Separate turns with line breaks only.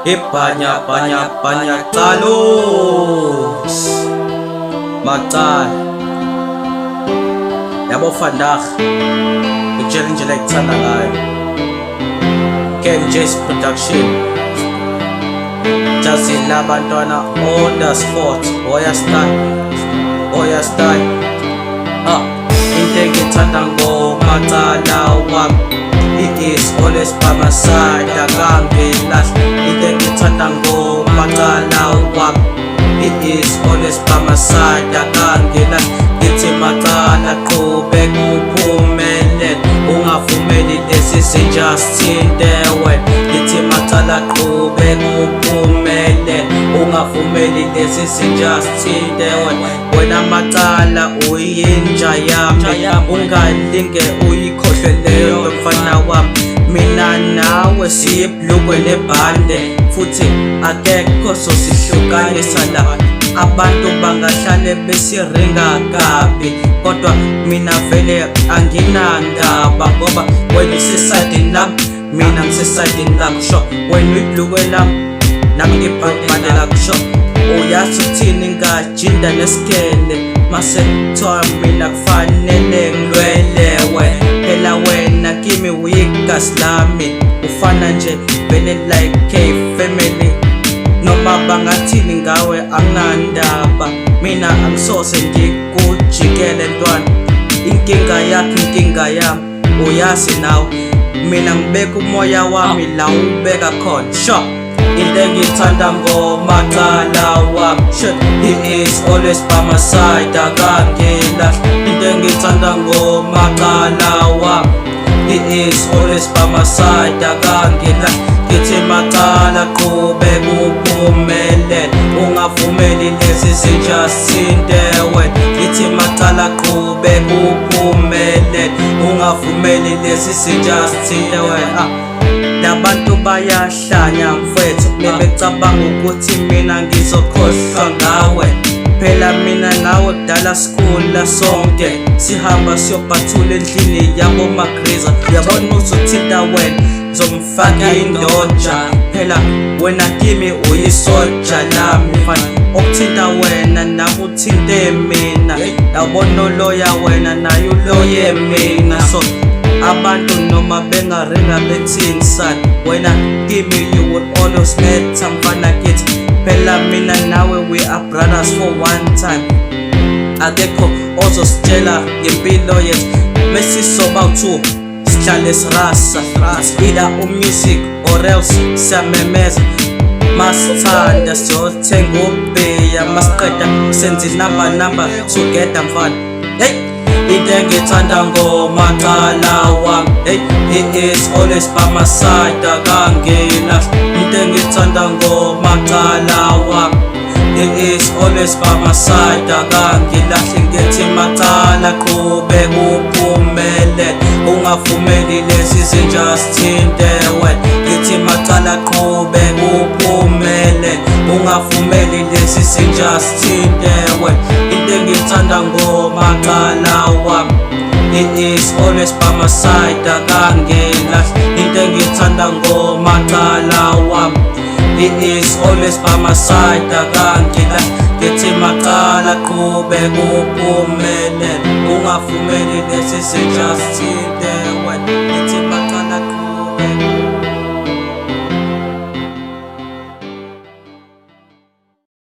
Ibhanya Carlos Macala yabo Vandag ujele nje la ikuthanda ngayo Jazi production Jazi-Labantwana on the spot Oya style into engithanda ngomacala wami It is always by my side, akangilahla into engithanda ngomacala wami It is always by my side, akangilahla ngithi macala qhube kuphumelele ungavumeli lesi sinjasithinte wena ngithi macala qhube kuphumelele ungavumeli lesi sinjasithinte wena macala uyinja yami ungalinge uyikhohlwe leyo mfana wami mina nawe siyibhlukwe nebhande futhi akekho sosihlukanisa la abantu bangahlale besiringa kabi kodwa mina vele anginandaba ngoba wena usesayidini lami mina ngisesayidini lakho sho wena uyibhlukwe lami nami ngibhande lakho sho uyazi ukuthini ngajinda nesikele mase kuthiwa mina kufanele ngilwelewe phela wena kimi uyigasi lami ufana nje vele like K-family noma bangathini ngawe anginandaba mina angisose ngikujikele ntwana inkinga yami uyazi nawe mina ngibeka umoya wami la ubeka khona sho into engithanda ngomacala wami he is always by my side akangilahla into engithanda ngomacala wami he is always by my side akangilahla ngithi macala qhube kuphumelele ungavumeli lesi sinjasithinte wena ngithi macala qhube kuphumelele ungavumeli lesi sinjasithinte wena Labantu bayahlanya mfethu nebecabanga ukuthi mina ngizokhohlwa ngawe phela mina nawe kudala sikhula sonke sihamba siyobhathula endlini yabo magriza yabona uzothinta wena zomfaka indonja phela wena kimi uyisoja lami mfana okuthinta wena nakuthinte mina yabona uloya wena naye uloye mina so abantu noma bengaringa bethini sana wena kimi you would always matter mfana kithi phela mina nawe we are brothers for one time akekho ozositshela ngempilo yethu mesisoba-2 sihlale sirasa either umusic or else siyamemeza masithanda siyothenga ubheya masiqeda senze inamba together mfana into engithanda ngomacala wami he is always by my side akangilahla into engithanda ngomacala wami he is always by my side akangilahla ngithi macala qhube kuphumelele ungavumeli lesi sinjasithinte wena ngithi macala qhube kuphumelele ungavumeli lesi sinjasithinte wena into engithanda ngomacala wami he is always by my side akangilahla into engithanda ngomacala wami he is always by my side akangilahla ngithi macala qhube kuphumelele ungavumeli lesi sinjasithinte wena